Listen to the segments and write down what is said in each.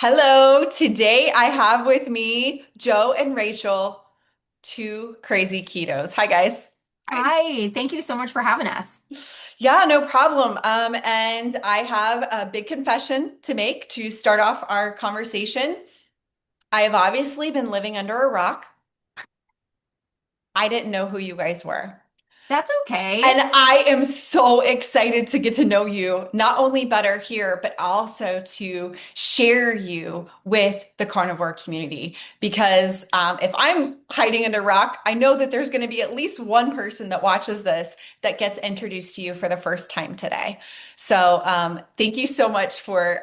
Hello, today I have with me Joe and Rachel, two crazy ketos. Hi, guys. Hi. Hi, thank you so much for having us. Yeah, no problem. And I have a big confession to make to start off our conversation. I have obviously been living under a rock. I didn't know who you guys were. That's okay. And I am so excited to get to know you, not only better here, but also to share you with the carnivore community. Because if I'm hiding under a rock, I know that there's going to be at least one person that watches this that gets introduced to you for the first time today. So thank you so much for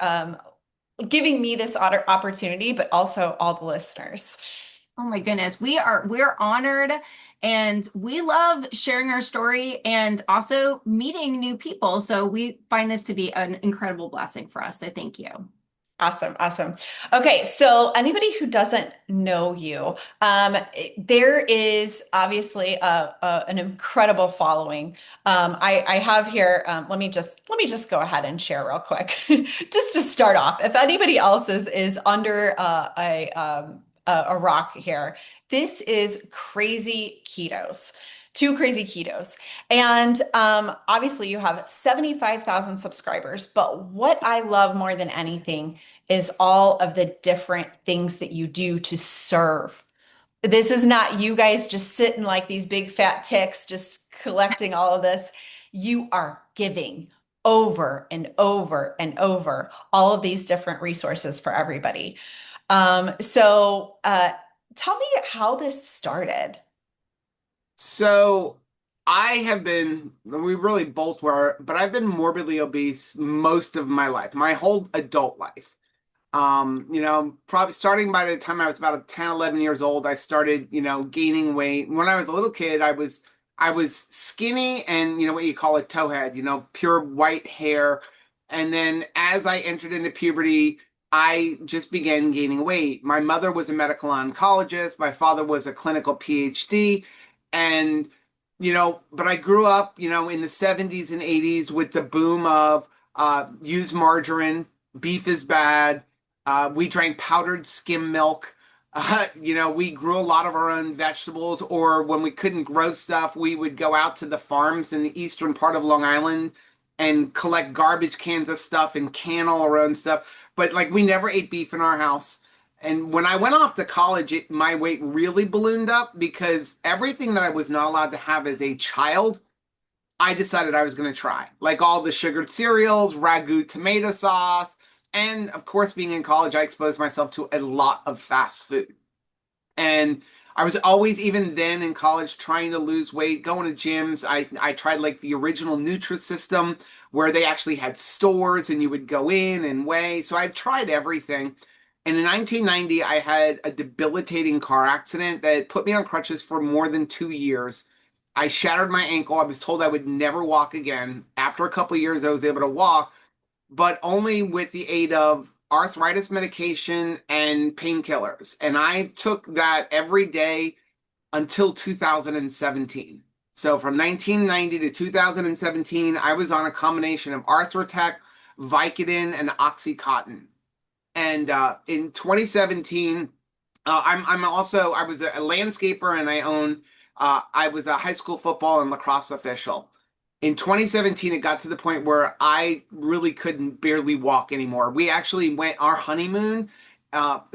giving me this opportunity, but also all the listeners. Oh my goodness. We're honored and we love sharing our story and also meeting new people. So we find this to be an incredible blessing for us. So thank you. Awesome, awesome. Okay, so anybody who doesn't know you, there is obviously an incredible following. I have here. Let me just go ahead and share real quick, just to start off. If anybody else is under a rock here, this is Krazy Ketos. Two Crazy Ketos. And obviously, you have 75,000 subscribers. But what I love more than anything is all of the different things that you do to serve. This is not you guys just sitting like these big fat ticks, just collecting all of this. You are giving over and over and over all of these different resources for everybody. So tell me how this started. So I have been, we really both were, but I've been morbidly obese most of my life, my whole adult life. Probably starting by the time I was about 10, 11 years old, I started, gaining weight. When I was a little kid, I was skinny and, what you call a towhead, pure white hair. And then as I entered into puberty, I just began gaining weight. My mother was a medical oncologist. My father was a clinical PhD. And, but I grew up, in the 70s and 80s with the boom of use margarine, beef is bad. We drank powdered skim milk. We grew a lot of our own vegetables, or when we couldn't grow stuff, we would go out to the farms in the eastern part of Long Island and collect garbage cans of stuff and can all our own stuff. But like we never ate beef in our house. And when I went off to college, my weight really ballooned up because everything that I was not allowed to have as a child, I decided I was going to try. Like all the sugared cereals, ragu tomato sauce, and of course, being in college, I exposed myself to a lot of fast food. And I was always, even then in college, trying to lose weight, going to gyms. I tried like the original Nutrisystem where they actually had stores and you would go in and weigh. So I tried everything. And in 1990, I had a debilitating car accident that put me on crutches for more than 2 years. I shattered my ankle. I was told I would never walk again. After a couple of years, I was able to walk, but only with the aid of arthritis medication and painkillers. And I took that every day until 2017. So from 1990 to 2017, I was on a combination of Arthrotec, Vicodin, and Oxycontin. And in 2017, I was a landscaper and I was a high school football and lacrosse official. In 2017, it got to the point where I really couldn't barely walk anymore. We actually went our honeymoon.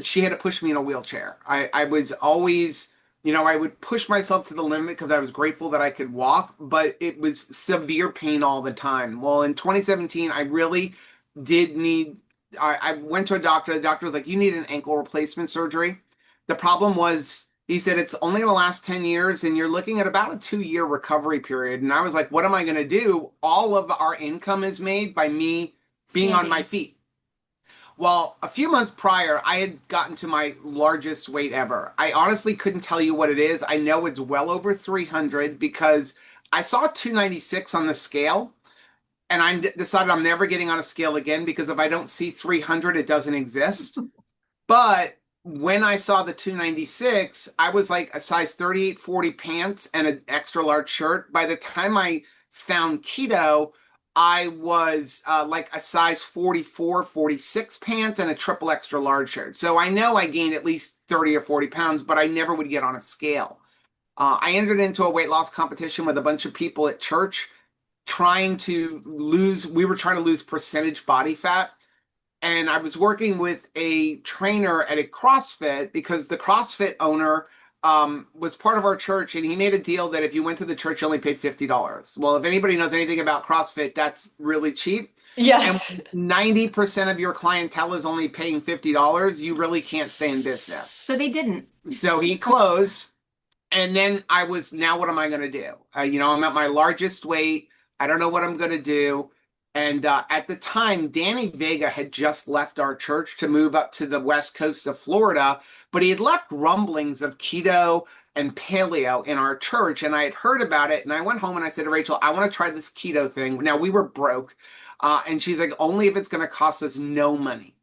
She had to push me in a wheelchair. I was always, I would push myself to the limit because I was grateful that I could walk, but it was severe pain all the time. Well, in 2017, I really did need, I went to a doctor. The doctor was like, you need an ankle replacement surgery. The problem was, he said it's only going to last 10 years and you're looking at about a 2 year recovery period. And I was like, what am I going to do? All of our income is made by me being on my Standing. feet. Well, a few months prior, I had gotten to my largest weight ever. I honestly couldn't tell you what it is. I know it's well over 300 because I saw 296 on the scale and I decided I'm never getting on a scale again because if I don't see 300, it doesn't exist. But when I saw the 296, I was like a size 38-40 pants and an extra large shirt. By the time I found keto, I was like a size 44, 46 pants and a triple extra large shirt. So I know I gained at least 30 or 40 pounds, but I never would get on a scale. I entered into a weight loss competition with a bunch of people at church we were trying to lose percentage body fat. And I was working with a trainer at a CrossFit because the CrossFit owner was part of our church, and he made a deal that if you went to the church, you only paid $50. Well, if anybody knows anything about CrossFit, that's really cheap. And Yes. when 90% of your clientele is only paying $50, you really can't stay in business. So they didn't. So he closed. And then now what am I going to do? I'm at my largest weight. I don't know what I'm going to do. And at the time, Danny Vega had just left our church to move up to the west coast of Florida, but he had left rumblings of keto and paleo in our church. And I had heard about it. And I went home and I said to Rachel, I want to try this keto thing. Now, we were broke. And she's like, only if it's going to cost us no money.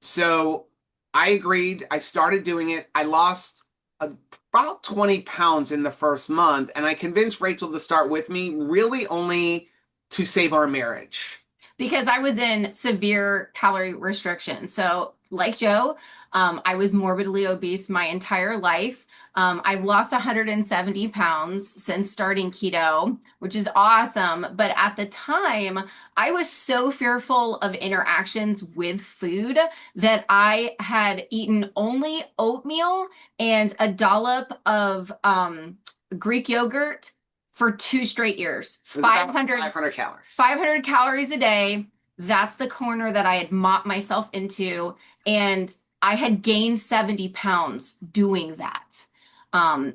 So I agreed. I started doing it. I lost about 20 pounds in the first month, and I convinced Rachel to start with me, really only to save our marriage. Because I was in severe calorie restriction. So, like Joe, I was morbidly obese my entire life. I've lost 170 pounds since starting keto, which is awesome. But at the time, I was so fearful of interactions with food that I had eaten only oatmeal and a dollop of Greek yogurt for 2 straight years. 500 calories. 500 calories a day. That's the corner that I had mopped myself into. And I had gained 70 pounds doing that.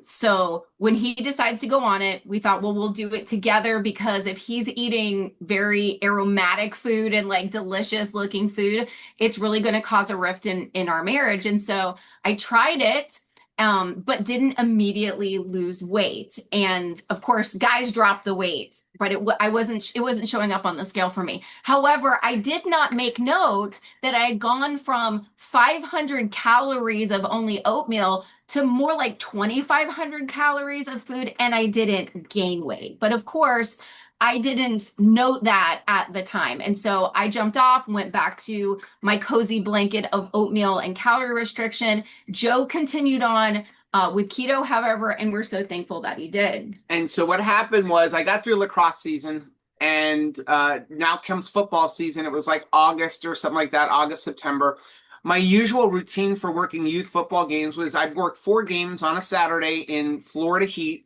So when he decides to go on it, we thought, well, we'll do it together, because if he's eating very aromatic food and like delicious looking food, it's really going to cause a rift in our marriage. And so I tried it. But didn't immediately lose weight. And of course, guys drop the weight, but it wasn't showing up on the scale for me. However, I did not make note that I had gone from 500 calories of only oatmeal to more like 2,500 calories of food, and I didn't gain weight. But of course, I didn't note that at the time. And so I jumped off and went back to my cozy blanket of oatmeal and calorie restriction. Joe continued on with keto, however, and we're so thankful that he did. And so what happened was I got through lacrosse season, and now comes football season. It was like August or something like that, August, September. My usual routine for working youth football games was I'd work 4 games on a Saturday in Florida heat.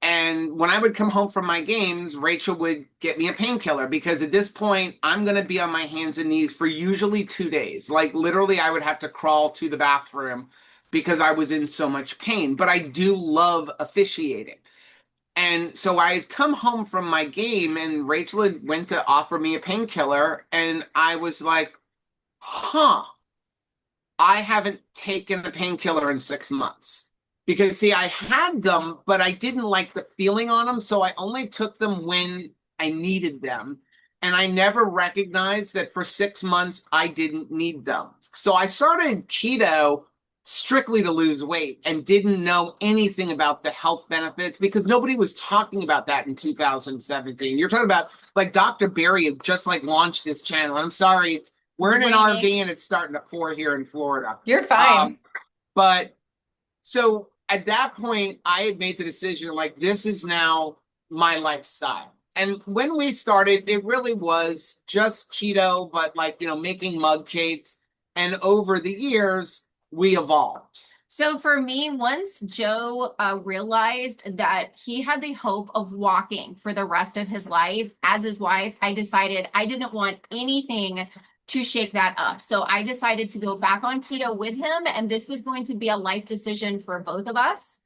And when I would come home from my games, Rachel would get me a painkiller, because at this point, I'm going to be on my hands and knees for usually 2 days. Like literally, I would have to crawl to the bathroom because I was in so much pain. But I do love officiating. And so I had come home from my game, and Rachel had went to offer me a painkiller. And I was like, huh, I haven't taken a painkiller in 6 months. Because, see, I had them, but I didn't like the feeling on them, so I only took them when I needed them. And I never recognized that for 6 months, I didn't need them. So I started keto strictly to lose weight and didn't know anything about the health benefits, because nobody was talking about that in 2017. You're talking about, like, Dr. Barry had just, like, launched his channel. I'm sorry, we're in an RV and it's starting to pour here in Florida. You're fine. But so at that point, I had made the decision, like, this is now my lifestyle. And when we started, it really was just keto, but like, making mug cakes. And over the years, we evolved. So for me, once Joe realized that he had the hope of walking for the rest of his life as his wife, I decided I didn't want anything to shake that up. So I decided to go back on keto with him, and this was going to be a life decision for both of us.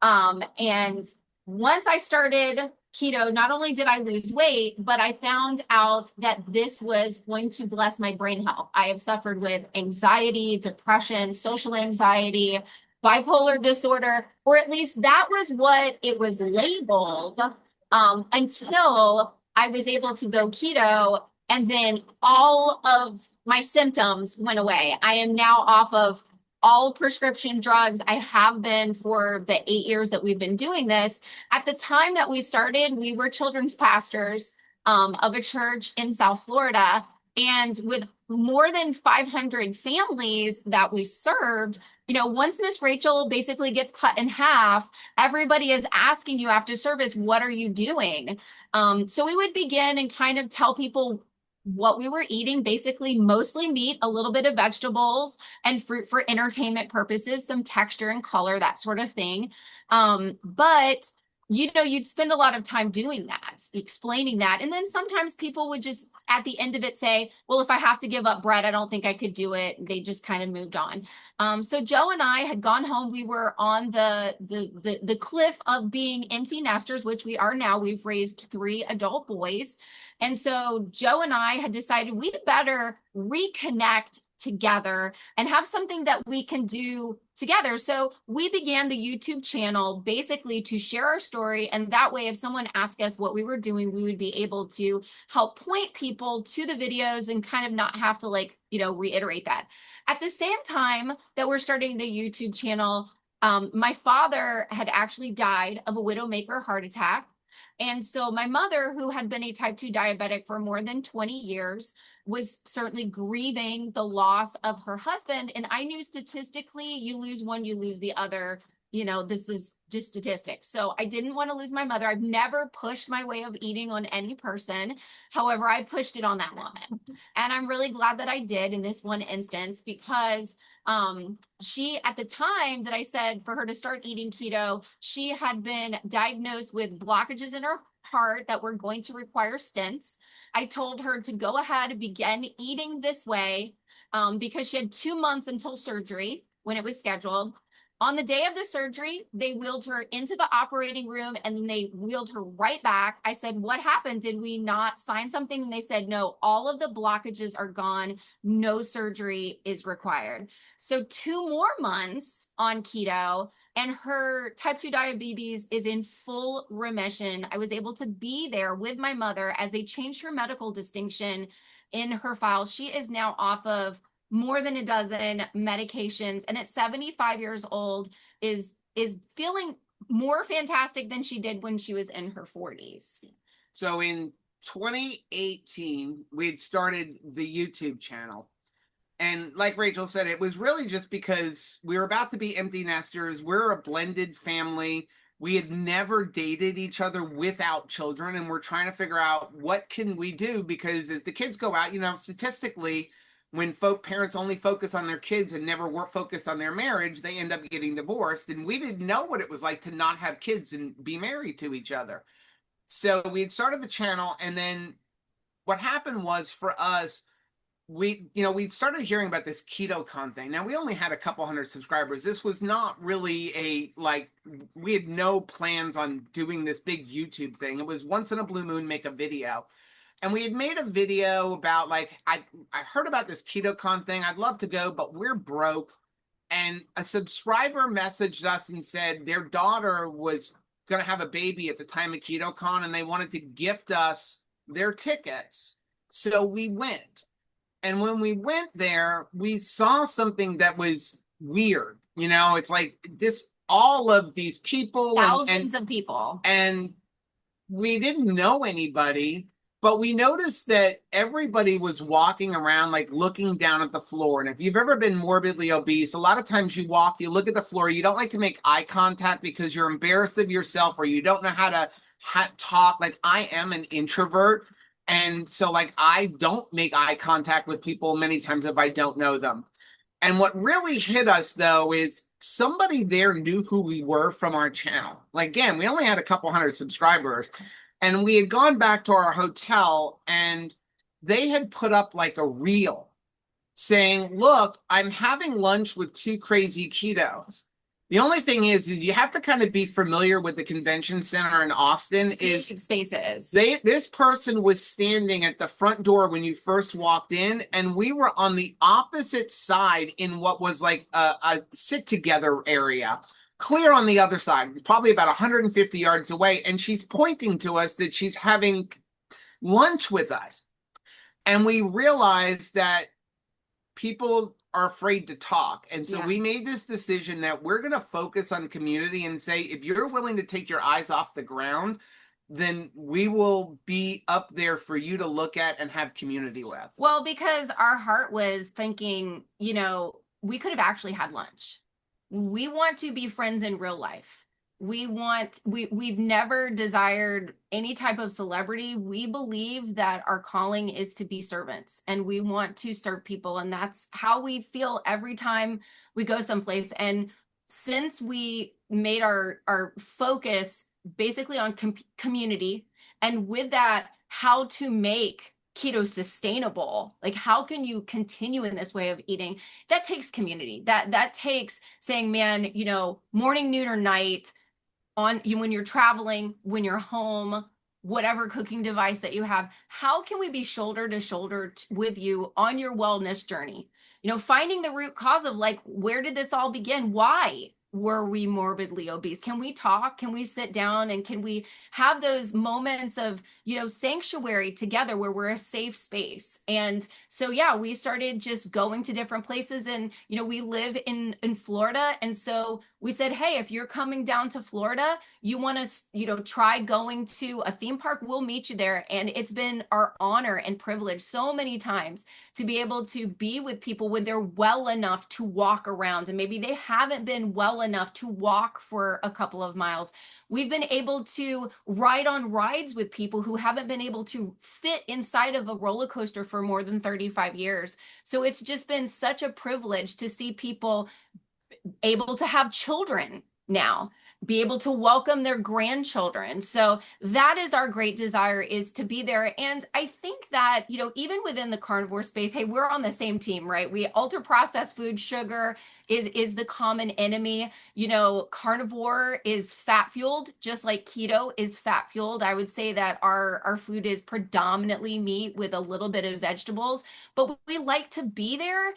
And once I started keto, not only did I lose weight, but I found out that this was going to bless my brain health. I have suffered with anxiety, depression, social anxiety, bipolar disorder, or at least that was what it was labeled, until I was able to go keto. And then all of my symptoms went away. I am now off of all prescription drugs. I have been for the 8 years that we've been doing this. At the time that we started, we were children's pastors. of a church in South Florida. And with more than 500 families that we served, once Miss Rachel basically gets cut in half, everybody is asking you after service, what are you doing? So we would begin and kind of tell people what we were eating, basically mostly meat, a little bit of vegetables and fruit for entertainment purposes, some texture and color, that sort of thing. But you'd spend a lot of time doing that, explaining that. And then sometimes people would just at the end of it say, well, if I have to give up bread, I don't think I could do it. They just kind of moved on. So Joe and I had gone home. We were on the cliff of being empty nesters, which we are now. We've raised 3 adult boys. And so Joe and I had decided we'd better reconnect together and have something that we can do together. So we began the YouTube channel basically to share our story. And that way, if someone asked us what we were doing, we would be able to help point people to the videos and kind of not have to reiterate that. At the same time that we're starting the YouTube channel, my father had actually died of a widowmaker heart attack. And so my mother, who had been a type 2 diabetic for more than 20 years, was certainly grieving the loss of her husband. And I knew statistically, you lose one, you lose the other. This is just statistics. So I didn't want to lose my mother. I've never pushed my way of eating on any person. However, I pushed it on that woman. And I'm really glad that I did in this one instance, because she, at the time that I said for her to start eating keto, she had been diagnosed with blockages in her heart that were going to require stents. I told her to go ahead and begin eating this way, because she had 2 months until surgery when it was scheduled. On the day of the surgery, they wheeled her into the operating room and then they wheeled her right back. I said, what happened? Did we not sign something? And they said, no, all of the blockages are gone. No surgery is required. So 2 more months on keto and her type 2 diabetes is in full remission. I was able to be there with my mother as they changed her medical distinction in her file. She is now off of more than a dozen medications, and at 75 years old is feeling more fantastic than she did when she was in her 40s. So in 2018, we had started the YouTube channel. And like Rachel said, it was really just because we were about to be empty nesters. We're a blended family. We had never dated each other without children, and we're trying to figure out what can we do, because as the kids go out, statistically, when parents only focus on their kids and never were focused on their marriage, they end up getting divorced. And we didn't know what it was like to not have kids and be married to each other. So we had started the channel, and then what happened was, for us, we started hearing about this KetoCon thing. Now, we only had a couple hundred subscribers. This was not really we had no plans on doing this big YouTube thing. It was once in a blue moon, make a video. And we had made a video about I heard about this KetoCon thing. I'd love to go, but we're broke. And a subscriber messaged us and said their daughter was going to have a baby at the time of KetoCon, and they wanted to gift us their tickets. So we went. And when we went there, we saw something that was weird. It's like all of these people. Thousands of people. And we didn't know anybody, but we noticed that everybody was walking around, looking down at the floor. And if you've ever been morbidly obese, a lot of times you look at the floor, you don't like to make eye contact because you're embarrassed of yourself, or you don't know how to talk. I am an introvert. And so I don't make eye contact with people many times if I don't know them. And what really hit us, though, is somebody there knew who we were from our channel. Again, we only had a couple hundred subscribers, and we had gone back to our hotel, and they had put up a reel saying, look, I'm having lunch with 2 Krazy Ketos. The only thing is you have to kind of be familiar with the convention center in Austin. Spaces. This person was standing at the front door when you first walked in, and we were on the opposite side in what was a sit-together area, clear on the other side, probably about 150 yards away, and she's pointing to us that she's having lunch with us. And we realized that people are afraid to talk. And so we made this decision that we're going to focus on community and say, if you're willing to take your eyes off the ground then we will be up there for you to look at and have community with. Well, because our heart was thinking, we could have actually had lunch. We want to be friends in real life. We've never desired any type of celebrity. We believe that our calling is to be servants and we want to serve people. And that's how we feel every time we go someplace. And since we made our focus basically on community, and with that, how to make keto sustainable, like how can you continue in this way of eating, that takes community, that takes saying, man, morning, noon, or night, on you, when you're traveling, when you're home, whatever cooking device that you have, how can we be shoulder to shoulder with you on your wellness journey? Finding the root cause of, like, where did this all begin? Why were we morbidly obese? Can we talk? Can we sit down and can we have those moments of, sanctuary together where we're a safe space? And so, yeah, we started just going to different places, and, we live in Florida. And so we said, hey, if you're coming down to Florida, you want to, try going to a theme park, we'll meet you there. And it's been our honor and privilege so many times to be able to be with people when they're well enough to walk around, and maybe they haven't been well enough to walk for a couple of miles. We've been able to ride on rides with people who haven't been able to fit inside of a roller coaster for more than 35 years. So it's just been such a privilege to see people able to have children now, be able to welcome their grandchildren. So that is our great desire, is to be there. And I think that, even within the carnivore space, hey, we're on the same team, right? We ultra processed food, sugar is the common enemy. Carnivore is fat fueled, just like keto is fat fueled. I would say that our food is predominantly meat with a little bit of vegetables, but we like to be there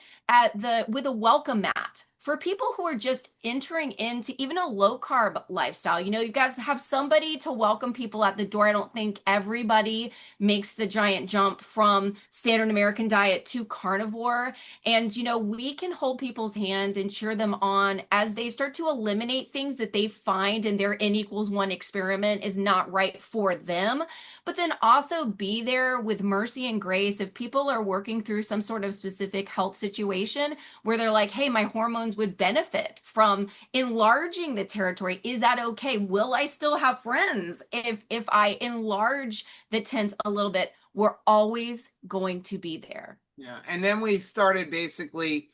with a welcome mat for people who are just entering into even a low carb lifestyle. You guys have somebody to welcome people at the door. I don't think everybody makes the giant jump from standard American diet to carnivore. And, we can hold people's hand and cheer them on as they start to eliminate things that they find in their N equals 1 experiment is not right for them. But then also be there with mercy and grace if people are working through some sort of specific health situation where they're like, hey, my hormones would benefit from enlarging the territory. Is that okay? Will I still have friends if I enlarge the tent a little bit? We're always going to be there. Yeah. And then we started basically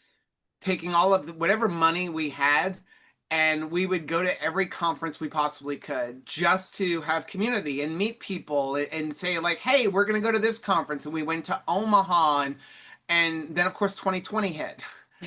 taking all of whatever money we had, and we would go to every conference we possibly could just to have community and meet people and say, like, hey, we're going to go to this conference. And we went to Omaha, and then of course 2020 hit.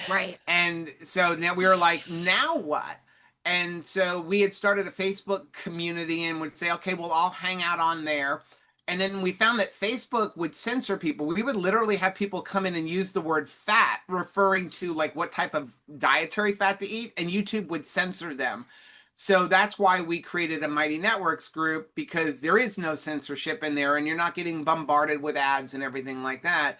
Right. And so now we were like, now what? And so we had started a Facebook community and would say, okay, we'll all hang out on there. And then we found that Facebook would censor people. We would literally have people come in and use the word fat, referring to like what type of dietary fat to eat, and YouTube would censor them. So that's why we created a Mighty Networks group, because there is no censorship in there and you're not getting bombarded with ads and everything like that.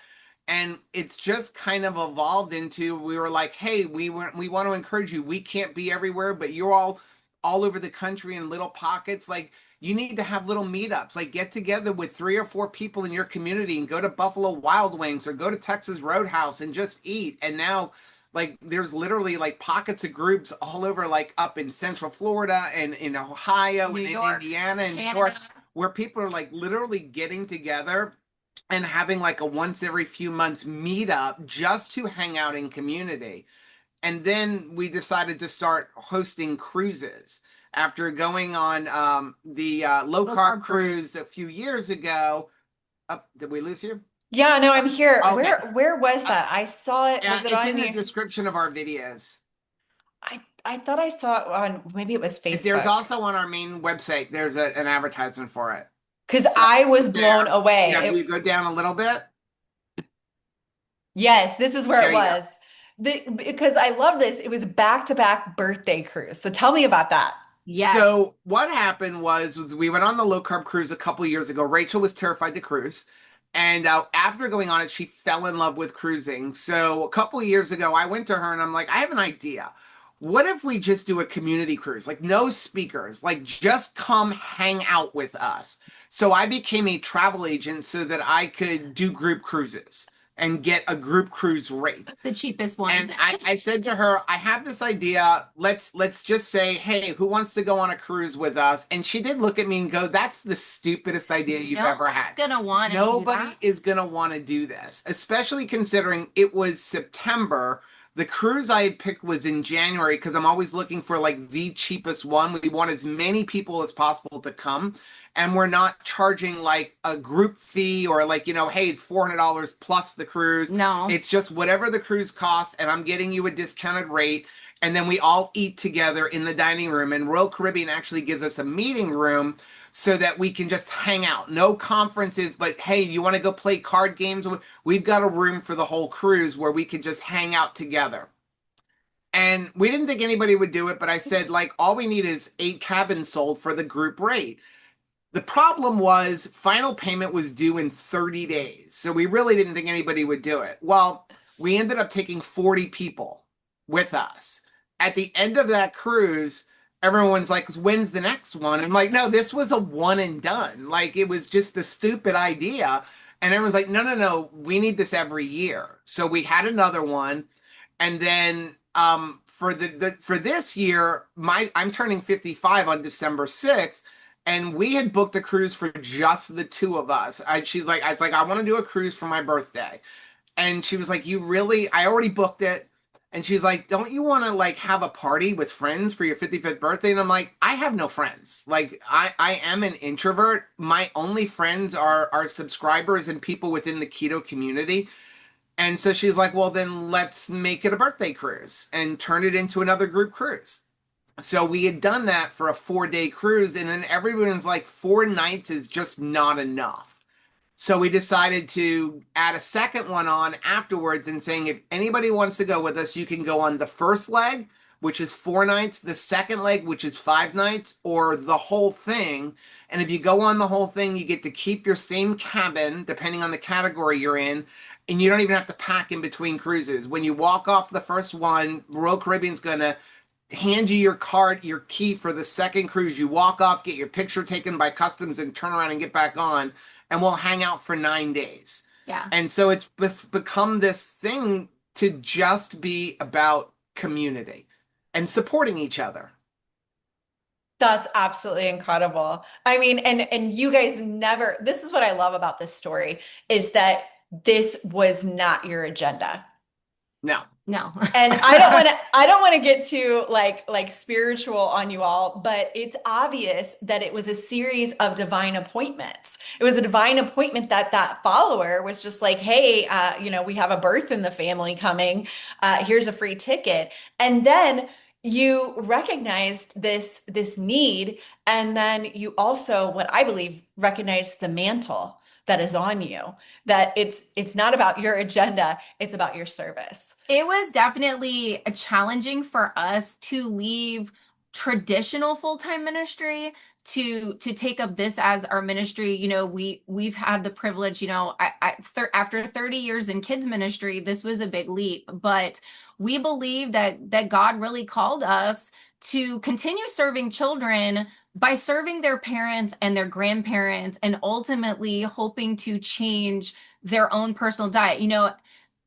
And it's just kind of evolved into, we were like, hey, we want to encourage you. We can't be everywhere, but you're all over the country in little pockets. Like, you need to have little meetups, like get together with 3 or 4 people in your community and go to Buffalo Wild Wings or go to Texas Roadhouse and just eat. And now, like, there's literally like pockets of groups all over, like up in Central Florida and in Ohio New and in York, Indiana and New Canada. York, where people are like literally getting together and having like a once every few months meetup just to hang out in community. And then we decided to start hosting cruises after going on the low carb cruise a few years ago. Did we lose you? Yeah, no, I'm here. Okay. Where was that? I saw it. Was it It's on in the here? description of our videos. I thought I saw it on, maybe it was There's Facebook. also on our main website, there's an advertisement for it. Because So I was blown there, away. yeah, you go down a little bit. Yes, this is where There it you go. was. Because I love this. It was back-to-back birthday cruise. So tell me about that. Yes. So what happened was we went on the low carb cruise a couple years ago. Rachel was terrified to cruise. And after going on it, she fell in love with cruising. So a couple of years ago, I went to her and I'm like, I have an idea. what if we just do a community cruise? Like no speakers, like just come hang out with us. So I became a travel agent so that I could do group cruises and get a group cruise rate. The cheapest ones. And I said to her, I have this idea. Let's just say, hey, who wants to go on a cruise with us? And she did look at me and go, that's the stupidest idea you've No ever one's had. gonna want to do Nobody that. is going to want to do this, especially considering it was September. The cruise I had picked was in January because I'm always looking for like the cheapest one. We want as many people as possible to come. And we're not charging like a group fee or like, hey, $400 plus the cruise. No. It's just whatever the cruise costs, and I'm getting you a discounted rate. And then we all eat together in the dining room. And Royal Caribbean actually gives us a meeting room so that we can just hang out. No conferences, but hey, you want to go play card games? We've got a room for the whole cruise where we could just hang out together. And we didn't think anybody would do it, but I said, like, all we need is 8 cabins sold for the group rate. The problem was final payment was due in 30 days. So we really didn't think anybody would do it. Well, we ended up taking 40 people with us. At the end of that cruise, everyone's like, when's the next one? And like, no, this was a one and done. Like it was just a stupid idea. And everyone's like, no, no, no, we need this every year. So we had another one. And then for for this year, I'm turning 55 on December 6th. And we had booked a cruise for just the two of us. I was like, I want to do a cruise for my birthday. And she was like, you really, I already booked it. And she's like, don't you want to like have a party with friends for your 55th birthday? And I'm like, I have no friends. Like I am an introvert. My only friends are subscribers and people within the keto community. And so she's like, well, then let's make it a birthday cruise and turn it into another group cruise. So we had done that for a 4-day cruise, and then everyone's like, 4 nights is just not enough. So we decided to add a second one on afterwards and saying, if anybody wants to go with us, you can go on the first leg, which is 4 nights, the second leg, which is 5 nights, or the whole thing. And if you go on the whole thing, you get to keep your same cabin, depending on the category you're in. And you don't even have to pack in between cruises. When you walk off the first one, Royal Caribbean's going to hand you your card, your key for the second cruise. You walk off, get your picture taken by customs, and turn around and get back on, and we'll hang out for 9 days. Yeah. And so it's become this thing to just be about community and supporting each other. That's absolutely incredible. I mean, and you guys never, this is what I love about this story is that this was not your agenda. No. No. And I don't want to get too like spiritual on you all, but it's obvious that it was a series of divine appointments. It was a divine appointment that that follower was just like, hey, we have a birth in the family coming. Here's a free ticket. And then you recognized this need, and then you also, what I believe, recognized the mantle that is on you, that it's not about your agenda, it's about your service. It was definitely challenging for us to leave traditional full-time ministry to take up this as our ministry. We've had the privilege, after 30 years in kids ministry, this was a big leap, but we believe that God really called us to continue serving children by serving their parents and their grandparents, and ultimately hoping to change their own personal diet.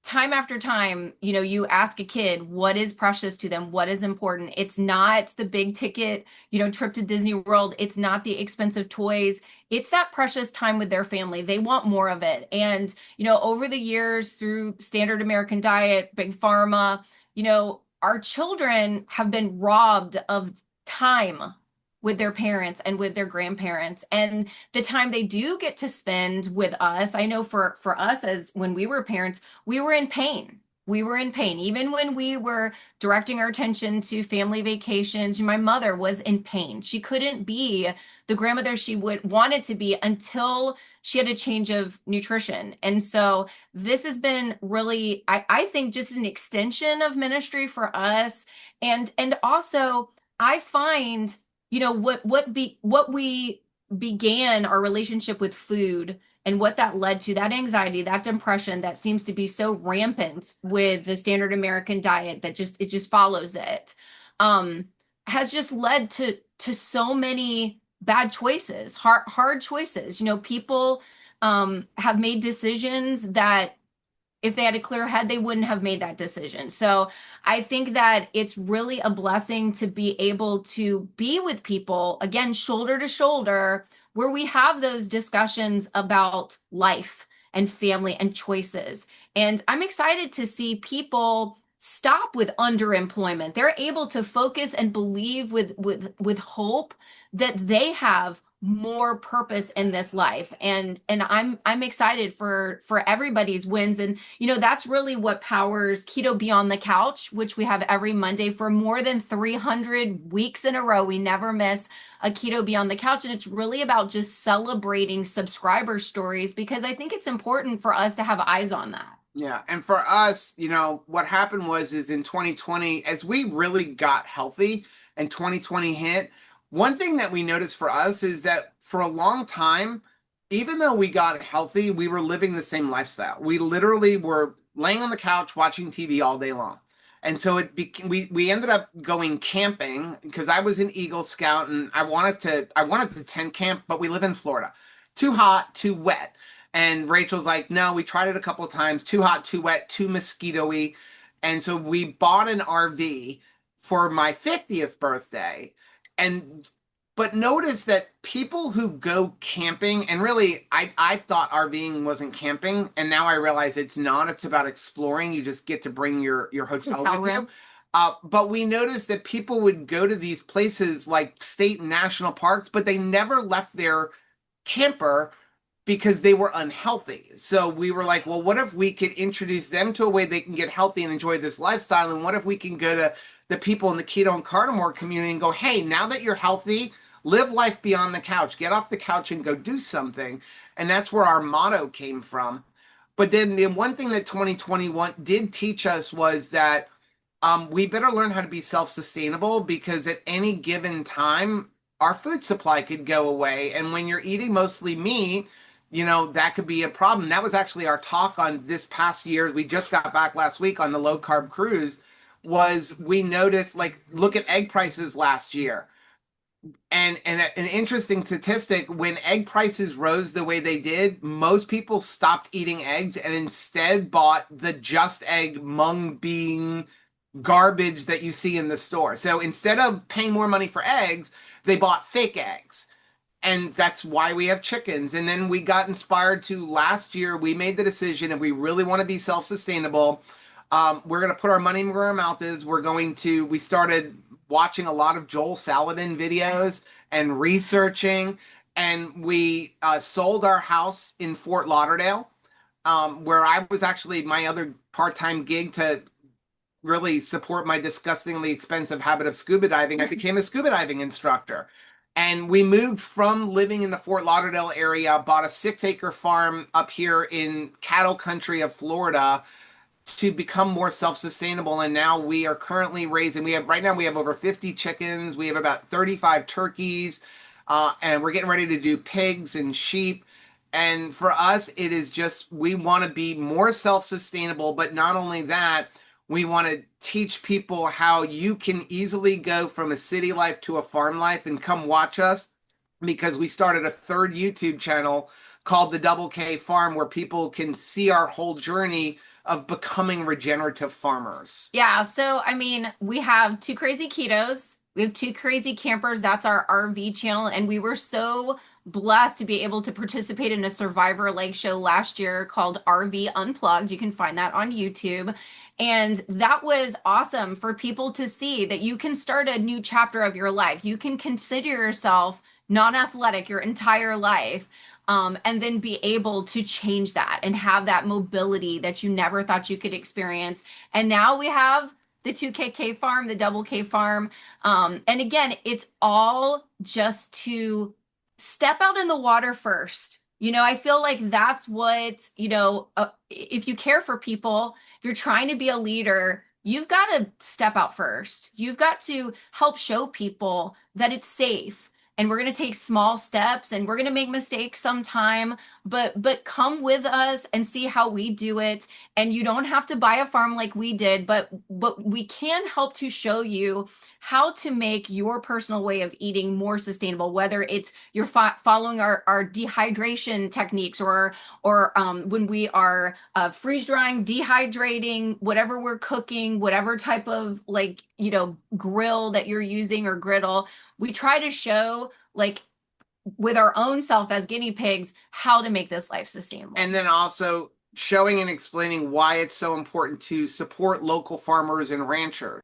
Time after time, you ask a kid what is precious to them, what is important. It's not the big ticket, trip to Disney World. It's not the expensive toys. It's that precious time with their family. They want more of it. And, over the years through standard American diet, big pharma, our children have been robbed of time with their parents and with their grandparents, and the time they do get to spend with us. I know for us, as when we were parents, we were in pain. We were in pain. Even when we were directing our attention to family vacations, my mother was in pain. She couldn't be the grandmother she wanted to be until she had a change of nutrition. And so this has been really, I think, just an extension of ministry for us. And also I find what we began our relationship with food and what that led to, that anxiety, that depression that seems to be so rampant with the standard American diet, that it just follows it. um, has just led to so many bad choices, hard choices. You know, people have made decisions that if they had a clear head, they wouldn't have made that decision. So I think that it's really a blessing to be able to be with people, again, shoulder to shoulder, where we have those discussions about life and family and choices. And I'm excited to see people stop with underemployment. They're able to focus and believe with hope that they have more purpose in this life. And I'm excited for everybody's wins. And you know, that's really what powers Keto Beyond the Couch, which we have every Monday for more than 300 weeks in a row. We never miss a Keto Beyond the Couch. And it's really about just celebrating subscriber stories, because I think it's important for us to have eyes on that. Yeah, and for us, you know, what happened was is in 2020, as we really got healthy and 2020 hit, one thing that we noticed for us is that for a long time, even though we got healthy, we were living the same lifestyle. We literally were laying on the couch watching TV all day long. And so it became, we ended up going camping because I was an Eagle Scout and I wanted to tent camp, but we live in Florida. Too hot, too wet. And Rachel's like, no, we tried it a couple of times. Too hot, too wet, too mosquito-y. And so we bought an RV for my 50th birthday. And but notice that people who go camping, and really I thought RVing wasn't camping, and now I realize it's not. It's about exploring. You just get to bring your hotel with you. But we noticed that people would go to these places like state and national parks, but they never left their camper because they were unhealthy. So we were like, well, what if we could introduce them to a way they can get healthy and enjoy this lifestyle? And what if we can go to the people in the keto and carnivore community and go, hey, now that you're healthy, live life beyond the couch, get off the couch and go do something. And that's where our motto came from. But then the one thing that 2021 did teach us was that we better learn how to be self-sustainable, because at any given time, our food supply could go away. And when you're eating mostly meat, you know, that could be a problem. That was actually our talk on this past year. We just got back last week on the low carb cruise. Was we noticed, like, look at egg prices last year. And an interesting statistic, when egg prices rose the way they did, most people stopped eating eggs and instead bought the Just Egg mung bean garbage that you see in the store. So instead of paying more money for eggs, they bought fake eggs. And that's why we have chickens. And then we got inspired to last year, we made the decision, if we really want to be self-sustainable, we're going to put our money where our mouth is. We started watching a lot of Joel Salatin videos and researching, and we sold our house in Fort Lauderdale, where I was actually my other part-time gig to really support my disgustingly expensive habit of scuba diving. I became a scuba diving instructor. And we moved from living in the Fort Lauderdale area, bought a 6-acre farm up here in cattle country of Florida to become more self-sustainable. And now we are currently raising, right now we have over 50 chickens. We have about 35 turkeys, and we're getting ready to do pigs and sheep. And for us, it is just, we want to be more self-sustainable, but not only that, we want to teach people how you can easily go from a city life to a farm life. And come watch us, because we started a third YouTube channel called the Double K Farm, where people can see our whole journey of becoming regenerative farmers. Yeah, so I mean, we have two Krazy Ketos. We have two Crazy Campers. That's our RV channel. And we were so blessed to be able to participate in a Survivor Lake show last year called RV Unplugged. You can find that on YouTube. And that was awesome for people to see that you can start a new chapter of your life. You can consider yourself non-athletic your entire life. And then be able to change that and have that mobility that you never thought you could experience. And now we have the 2KK farm, the double K farm. And again, it's all just to step out in the water first. You know, I feel like that's what, you know, if you care for people, if you're trying to be a leader, you've got to step out first. You've got to help show people that it's safe. And we're going to take small steps and we're going to make mistakes sometime, but come with us and see how we do it. And you don't have to buy a farm like we did, but we can help to show you how to make your personal way of eating more sustainable, whether it's you're following our dehydration techniques, or when we are freeze drying, dehydrating, whatever we're cooking, whatever type of, like, grill that you're using or griddle. We try to show, like, with our own self as guinea pigs, how to make this life sustainable. And then also showing and explaining why it's so important to support local farmers and ranchers.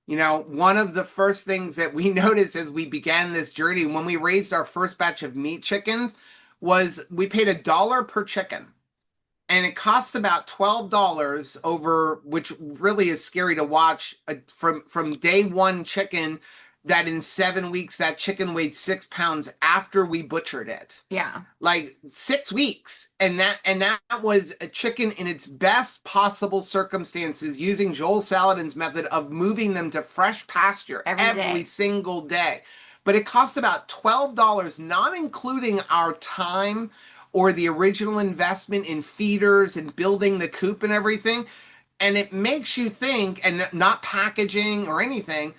One of the first things that we noticed as we began this journey when we raised our first batch of meat chickens was we paid $1 per chicken. And it costs about $12 over, which really is scary to watch, from day one chicken, that in 7 weeks, that chicken weighed 6 pounds after we butchered it. Yeah. Like 6 weeks. And that was a chicken in its best possible circumstances, using Joel Salatin's method of moving them to fresh pasture every single day. But it cost about $12, not including our time or the original investment in feeders and building the coop and everything. And it makes you think, and not packaging or anything,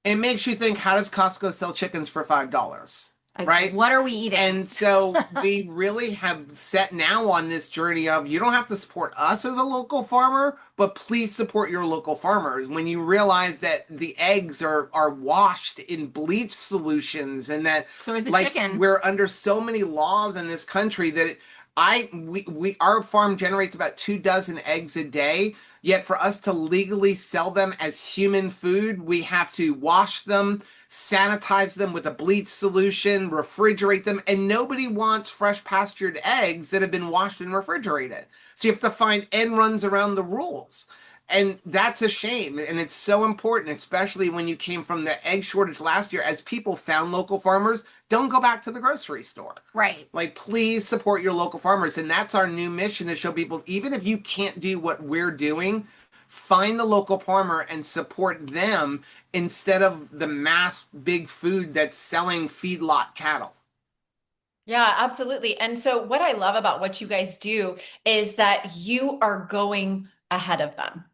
it makes you think, how does Costco sell chickens for $5? Right? What are we eating? And so we really have set now on this journey of, you don't have to support us as a local farmer, but please support your local farmers. When you realize that the eggs are washed in bleach solutions, and that, so is the like, chicken. we're under so many laws in this country that our farm generates about 24 eggs a day. Yet for us to legally sell them as human food, we have to wash them, sanitize them with a bleach solution, refrigerate them, and nobody wants fresh pastured eggs that have been washed and refrigerated. So you have to find end runs around the rules. And that's a shame. And it's so important, especially when you came from the egg shortage last year, as people found local farmers. Don't go back to the grocery store. Right. Like, please support your local farmers. And that's our new mission, to show people, even if you can't do what we're doing, find the local farmer and support them instead of the mass big food that's selling feedlot cattle. Yeah, absolutely. And so what I love about what you guys do is that you are going ahead of them.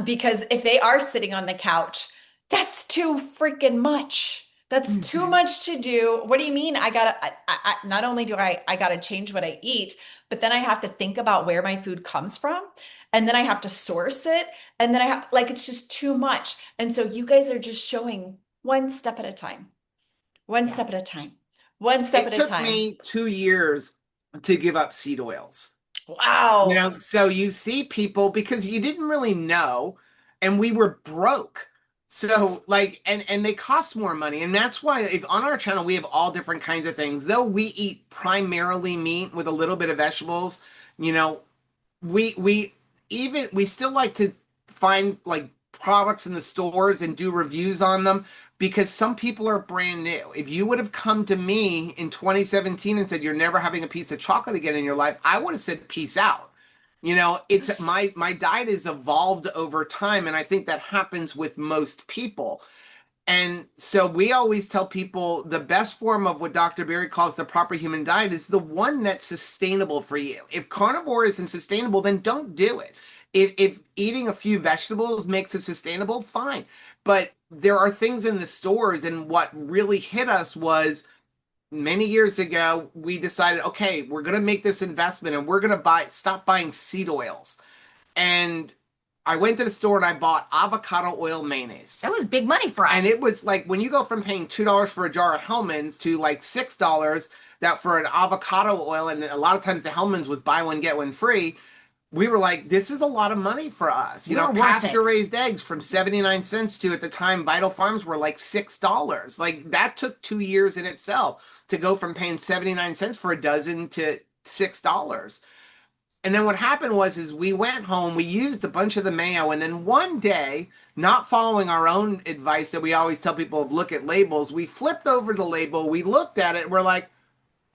Because if they are sitting on the couch, that's too freaking much. That's too much to do. What do you mean? Not only do I gotta change what I eat, but then I have to think about where my food comes from. And then I have to source it. And then I have to, like, it's just too much. And so you guys are just showing one step at a time, one step at a time, one step at a time. It took me 2 years to give up seed oils. Wow. So you see people, because you didn't really know, and we were broke. So, like, and they cost more money. And that's why, if on our channel, we have all different kinds of things. Though we eat primarily meat with a little bit of vegetables, we still like to find, like, products in the stores and do reviews on them, because some people are brand new. If you would have come to me in 2017 and said, you're never having a piece of chocolate again in your life, I would have said, peace out. It's my diet has evolved over time, and I think that happens with most people. And so we always tell people the best form of what Dr. Berry calls the proper human diet is the one that's sustainable for you. If carnivore isn't sustainable, then don't do it. If eating a few vegetables makes it sustainable, fine. But there are things in the stores, and what really hit us was, many years ago, we decided, okay, we're going to make this investment, and we're going to stop buying seed oils. And I went to the store and I bought avocado oil mayonnaise. That was big money for us. And it was like, when you go from paying $2 for a jar of Hellman's to like $6 that for an avocado oil, and a lot of times the Hellman's was buy one, get one free, we were like, this is a lot of money for us. Pasture-raised eggs from 79 cents to, at the time, Vital Farms were like $6. Like, that took 2 years in itself to go from paying 79 cents for a dozen to $6. And then what happened is we went home, we used a bunch of the mayo, and then one day, not following our own advice that we always tell people of look at labels, we flipped over the label, we looked at it, and we're like,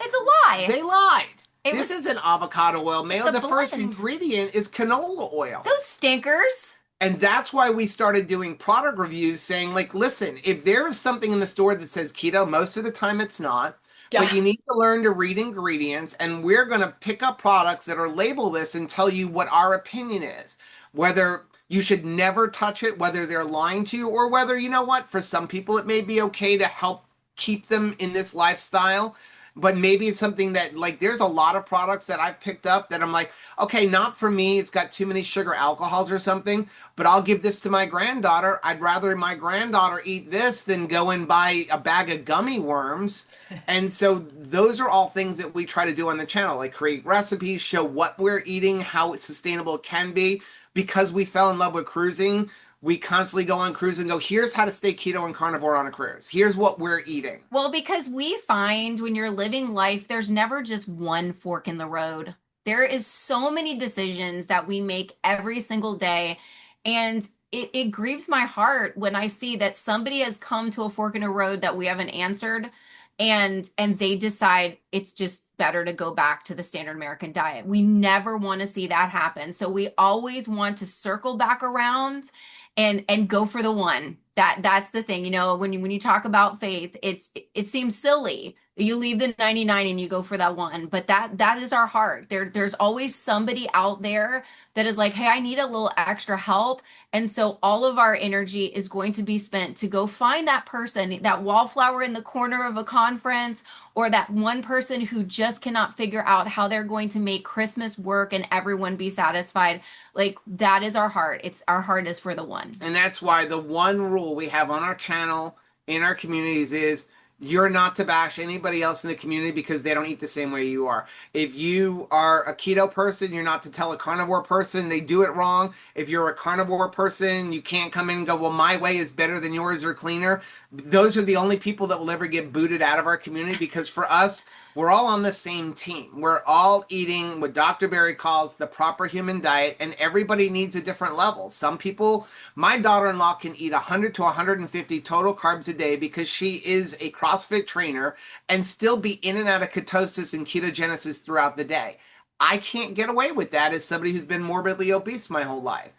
it's a lie. They lied. This isn't avocado oil mayo. The first ingredient is canola oil. Those stinkers. And that's why we started doing product reviews saying, like, listen, if there is something in the store that says keto, most of the time it's not. But Yeah. you need to learn to read ingredients, and we're going to pick up products that are labelless and tell you what our opinion is. Whether you should never touch it, whether they're lying to you, or whether, you know what, for some people it may be okay to help keep them in this lifestyle. But maybe it's something that, like, there's a lot of products that I've picked up that I'm like, okay, not for me. It's got too many sugar alcohols or something, but I'll give this to my granddaughter. I'd rather my granddaughter eat this than go and buy a bag of gummy worms. And so those are all things that we try to do on the channel, like create recipes, show what we're eating, how sustainable it can be. Because we fell in love with cruising, we constantly go on cruise and go, here's how to stay keto and carnivore on a cruise. Here's what we're eating. Well, because we find when you're living life, there's never just one fork in the road. There is so many decisions that we make every single day. And it grieves my heart when I see that somebody has come to a fork in a road that we haven't answered and they decide it's just better to go back to the standard American diet. We never want to see that happen. So we always want to circle back around and go for the one. That's the thing. You know, when you talk about faith, it seems silly. You leave the 99 and you go for that one, but that is our heart. There's always somebody out there that is like, "Hey, I need a little extra help." And so all of our energy is going to be spent to go find that person, that wallflower in the corner of a conference, or that one person who just cannot figure out how they're going to make Christmas work and everyone be satisfied. Like that is our heart. It's our heart is for the one. And that's why the one rule we have on our channel, in our communities, is you're not to bash anybody else in the community because they don't eat the same way you are. If you are a keto person, you're not to tell a carnivore person they do it wrong. If you're a carnivore person, you can't come in and go, well, my way is better than yours or cleaner. Those are the only people that will ever get booted out of our community, because for us, we're all on the same team. We're all eating what Dr. Berry calls the proper human diet, and everybody needs a different level. Some people, my daughter-in-law can eat 100 to 150 total carbs a day because she is a CrossFit trainer and still be in and out of ketosis and ketogenesis throughout the day. I can't get away with that as somebody who's been morbidly obese my whole life.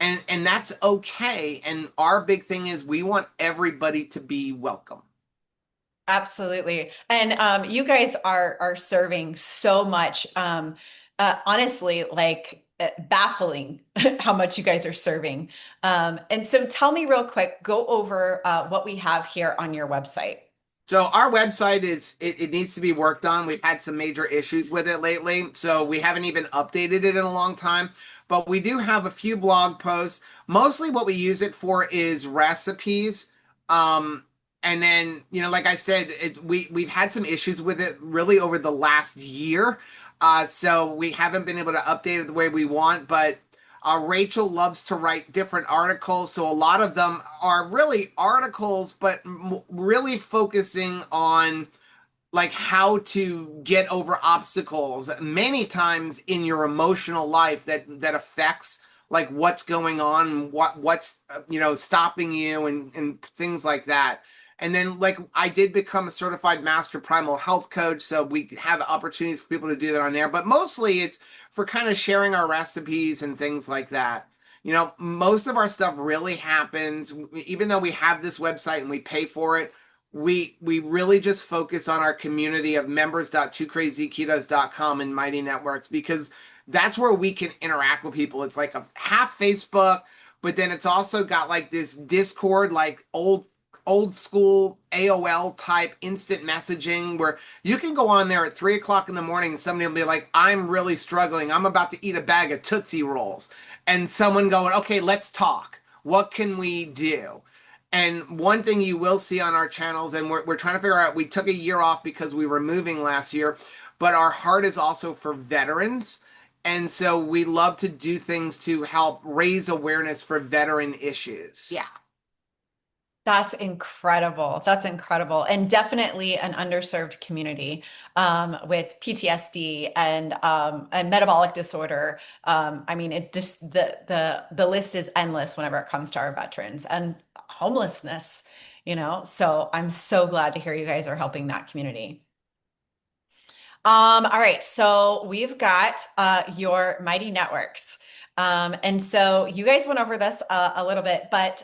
And that's okay. And our big thing is we want everybody to be welcome. Absolutely. And you guys are serving so much. Honestly, like baffling how much you guys are serving. And so tell me real quick, go over what we have here on your website. So our website it needs to be worked on. We've had some major issues with it lately, so we haven't even updated it in a long time. But we do have a few blog posts. Mostly what we use it for is recipes. Um, and then, you know, like I said, we've had some issues with it really over the last year. So we haven't been able to update it the way we want, but Rachel loves to write different articles, so a lot of them are really articles, but really focusing on like how to get over obstacles many times in your emotional life that affects like what's going on, what's you know, stopping you, and things like that. And then, like, I did become a certified master primal health coach, so we have opportunities for people to do that on there. But mostly it's for kind of sharing our recipes and things like that. You know, most of our stuff really happens, even though we have this website and we pay for it, we really just focus on our community of members.2crazyketos.com and Mighty Networks, because that's where we can interact with people. It's like a half Facebook, but then it's also got like this Discord, like old school AOL type instant messaging, where you can go on there at 3 o'clock in the morning and somebody will be like, I'm really struggling. I'm about to eat a bag of Tootsie Rolls. And someone going, okay, let's talk. What can we do? And one thing you will see on our channels, and we're trying to figure out, we took a year off because we were moving last year, but our heart is also for veterans. And so we love to do things to help raise awareness for veteran issues. Yeah. That's incredible. That's incredible. And definitely an underserved community with PTSD and metabolic disorder. I mean, it just the list is endless whenever it comes to our veterans and homelessness, you know. So I'm so glad to hear you guys are helping that community. All right, so we've got your Mighty Networks. And so you guys went over this a little bit, but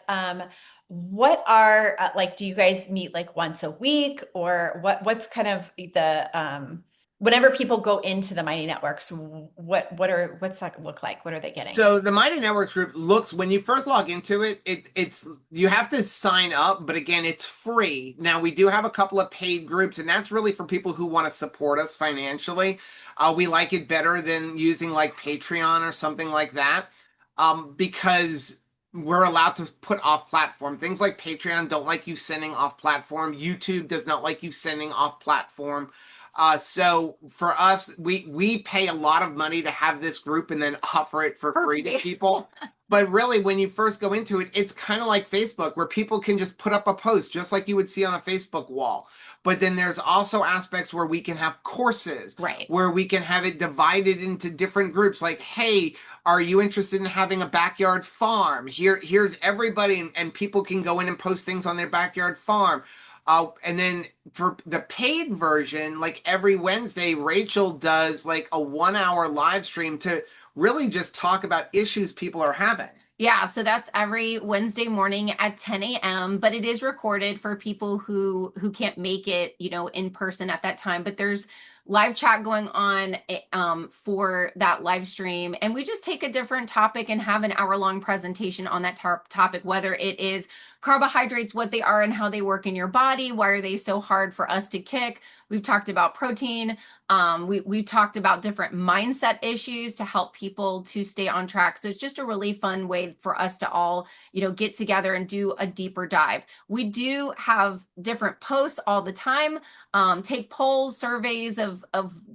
What are like, do you guys meet like once a week or what's kind of the whenever people go into the Mighty Networks, what's that look like? What are they getting? So the Mighty Networks group looks when you first log into it, it's you have to sign up, but again, it's free. Now we do have a couple of paid groups, and that's really for people who want to support us financially. We like it better than using like Patreon or something like that, because we're allowed to put off platform. Things like Patreon don't like you sending off platform. YouTube does not like you sending off platform. So for us, we pay a lot of money to have this group and then offer it for free to people. But really, when you first go into it, it's kind of like Facebook, where people can just put up a post just like you would see on a Facebook wall. But then there's also aspects where we can have courses, Right. where we can have it divided into different groups. Like, hey, are you interested in having a backyard farm? Here's everybody, and people can go in and post things on their backyard farm. And then for the paid version, like every Wednesday, Rachel does like a 1 hour live stream to really just talk about issues people are having. Yeah, so that's every Wednesday morning at 10 a.m., but it is recorded for people who can't make it, in person at that time. But there's live chat going on for that live stream, and we just take a different topic and have an hour-long presentation on that topic, whether it is carbohydrates, what they are and how they work in your body, why are they so hard for us to kick. We've talked about protein. We've talked about different mindset issues to help people to stay on track. So it's just a really fun way for us to all, get together and do a deeper dive. We do have different posts all the time, take polls, surveys of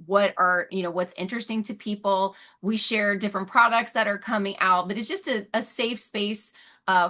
what are, what's interesting to people. We share different products that are coming out, but it's just a safe space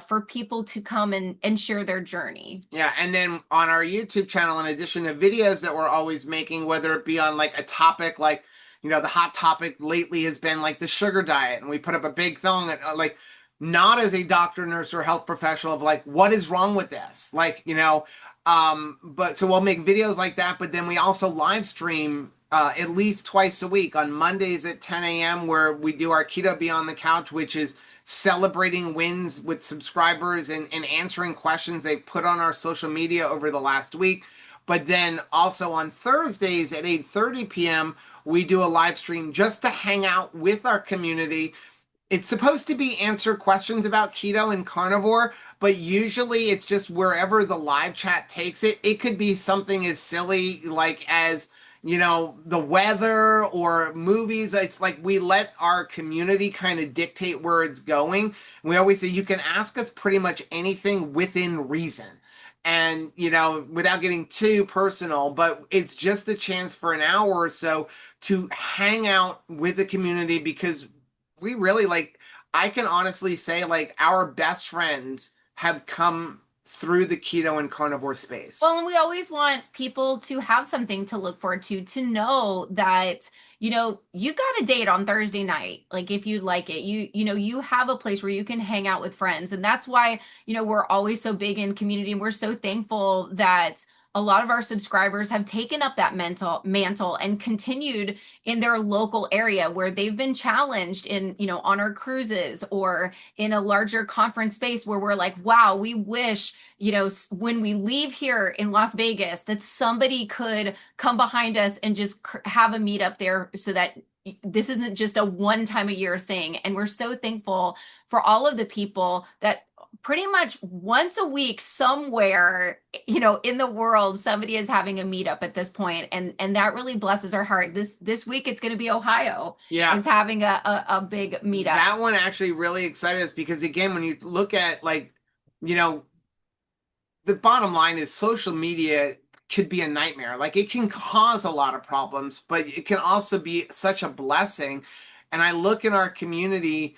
for people to come and share their journey. Yeah, and then on our YouTube channel, in addition to videos that we're always making, whether it be on like a topic like, the hot topic lately has been like the sugar diet, and we put up a big thing, like, not as a doctor, nurse, or health professional of like, what is wrong with this? Like, but so we'll make videos like that, but then we also live stream at least twice a week on Mondays at 10 a.m. where we do our Keto Beyond the Couch, which is celebrating wins with subscribers and answering questions they put on our social media over the last week. But then also on Thursdays at 8:30 p.m., we do a live stream just to hang out with our community. It's supposed to be answer questions about keto and carnivore, but usually it's just wherever the live chat takes it. It could be something as silly like as the weather or movies. It's like we let our community kind of dictate where it's going. We always say you can ask us pretty much anything within reason. And, without getting too personal, but it's just a chance for an hour or so to hang out with the community because we really like, I can honestly say like our best friends have come through the keto and carnivore space. Well, and we always want people to have something to look forward to know that, you've got a date on Thursday night. Like if you'd like it, you have a place where you can hang out with friends. And that's why, we're always so big in community. And we're so thankful that a lot of our subscribers have taken up that mantle and continued in their local area where they've been challenged in, on our cruises or in a larger conference space where we're like, wow, we wish, when we leave here in Las Vegas, that somebody could come behind us and just have a meetup there so that this isn't just a one time a year thing. And we're so thankful for all of the people that pretty much once a week somewhere, in the world, somebody is having a meetup at this point, and that really blesses our heart. This week it's going to be Ohio. Yeah, is having a big meetup. That one actually really excited us because again, when you look at like, the bottom line is social media could be a nightmare. Like it can cause a lot of problems, but it can also be such a blessing. And I look in our community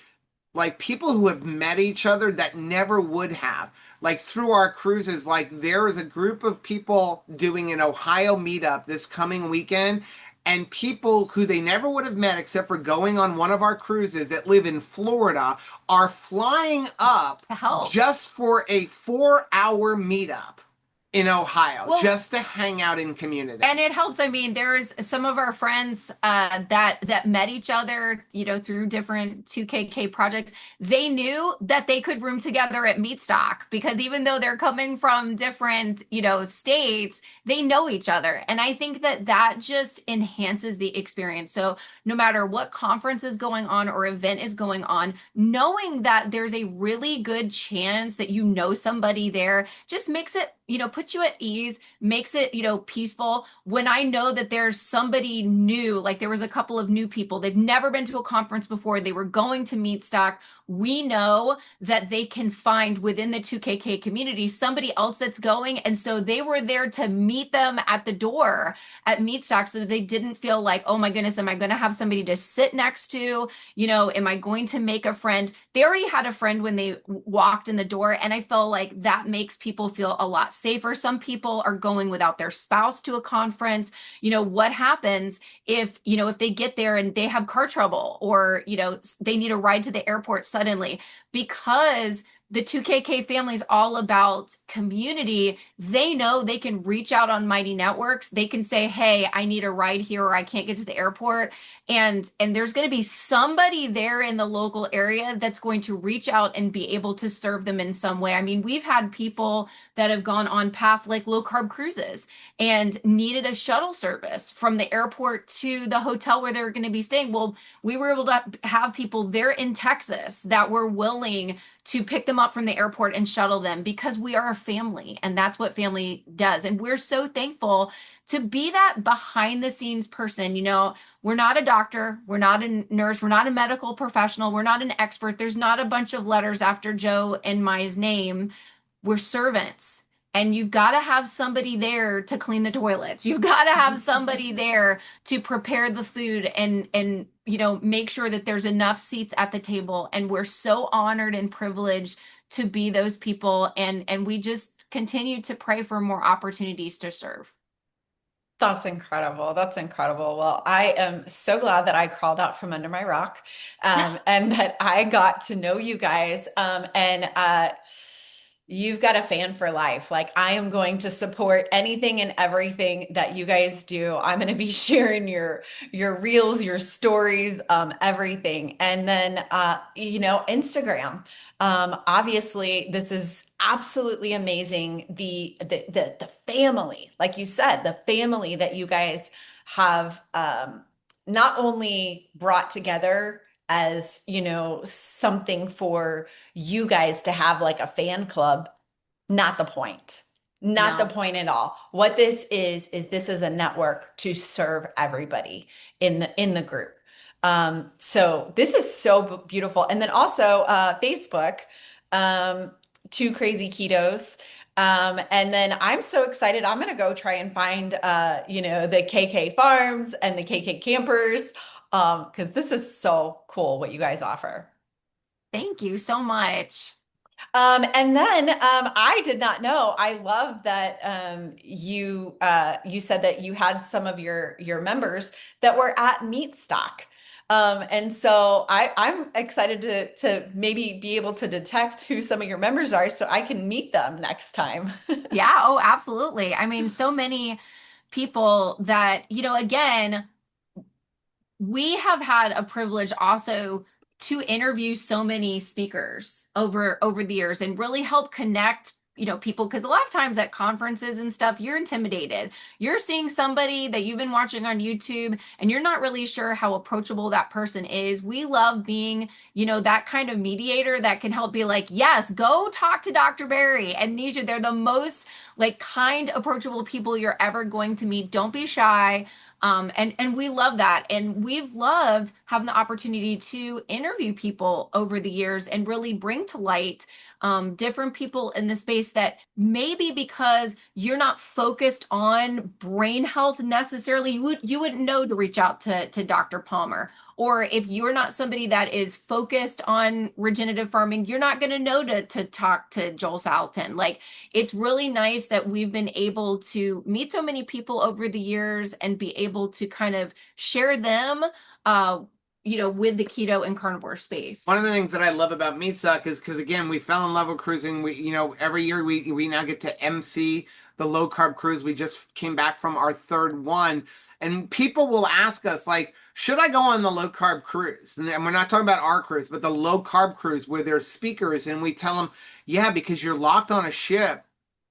like people who have met each other that never would have, like through our cruises. Like there is a group of people doing an Ohio meetup this coming weekend, and people who they never would have met except for going on one of our cruises that live in Florida are flying up To help. just for a 4 hour meetup. in Ohio Well, just to hang out in community. and it helps. I mean, there's some of our friends that met each other, through different 2KK projects. They knew that they could room together at Meatstock because even though they're coming from different, states, they know each other. And I think that that just enhances the experience. So no matter what conference is going on or event is going on, knowing that there's a really good chance that you know somebody there just makes it, puts you at ease, makes it, peaceful. When I know that there's somebody new, like there was a couple of new people, they've never been to a conference before, they were going to Meatstock, we know that they can find within the 2KK community somebody else that's going. And so they were there to meet them at the door at Meatstock so that they didn't feel like, oh my goodness, am I going to have somebody to sit next to? Am I going to make a friend? They already had a friend when they walked in the door. And I felt like that makes people feel a lot safer. Some people are going without their spouse to a conference. What happens if they get there and they have car trouble or, they need a ride to the airport suddenly because the 2KK family is all about community. They know they can reach out on Mighty Networks. They can say, hey, I need a ride here or I can't get to the airport. And there's going to be somebody there in the local area that's going to reach out and be able to serve them in some way. I mean, we've had people that have gone on past like low carb cruises and needed a shuttle service from the airport to the hotel where they're going to be staying. Well, we were able to have people there in Texas that were willing to pick them up from the airport and shuttle them because we are a family and that's what family does. And we're so thankful to be that behind the scenes person. We're not a doctor, we're not a nurse, we're not a medical professional, we're not an expert. There's not a bunch of letters after Joe and my name. We're servants. And you've got to have somebody there to clean the toilets. You've got to have somebody there to prepare the food and make sure that there's enough seats at the table. And we're so honored and privileged to be those people. And we just continue to pray for more opportunities to serve. That's incredible. That's incredible. Well, I am so glad that I crawled out from under my rock, and that I got to know you guys. And you've got a fan for life. Like I am going to support anything and everything that you guys do. I'm going to be sharing your reels, your stories, everything. And then Instagram. Obviously, this is absolutely amazing. The family, like you said, the family that you guys have not only brought together as, something for you guys to have like a fan club, not the point. Not the No. point at all. What this is this is a network to serve everybody in the group. So this is so beautiful. And then also Facebook, um, two Krazy Ketos. And then I'm so excited. I'm gonna go try and find the KK Farms and the KK Campers, because this is so cool what you guys offer. Thank you so much. And then I did not know. I love that you said that you had some of your members that were at Meatstock. And so I'm excited to maybe be able to detect who some of your members are so I can meet them next time. Yeah, oh, absolutely. I mean, so many people that, again, we have had a privilege also to interview so many speakers over the years and really help connect people because a lot of times at conferences and stuff you're intimidated. You're seeing somebody that you've been watching on YouTube and you're not really sure how approachable that person is. We love being that kind of mediator that can help be like, yes, go talk to Dr. Barry and Nisha. They're the most like kind, approachable people you're ever going to meet. Don't be shy. And we love that. And we've loved having the opportunity to interview people over the years and really bring to light different people in the space that maybe because you're not focused on brain health necessarily, you wouldn't know to reach out to Dr. Palmer. Or if you're not somebody that is focused on regenerative farming, you're not going to know to talk to Joel Salatin. Like it's really nice that we've been able to meet so many people over the years and be able to kind of share them, with the keto and carnivore space. One of the things that I love about Meatstock is because again we fell in love with cruising. We every year we now get to MC the low carb cruise. We just came back from our third one. And people will ask us, like, should I go on the low carb cruise? And we're not talking about our cruise, but the low carb cruise where there's speakers. And we tell them, yeah, because you're locked on a ship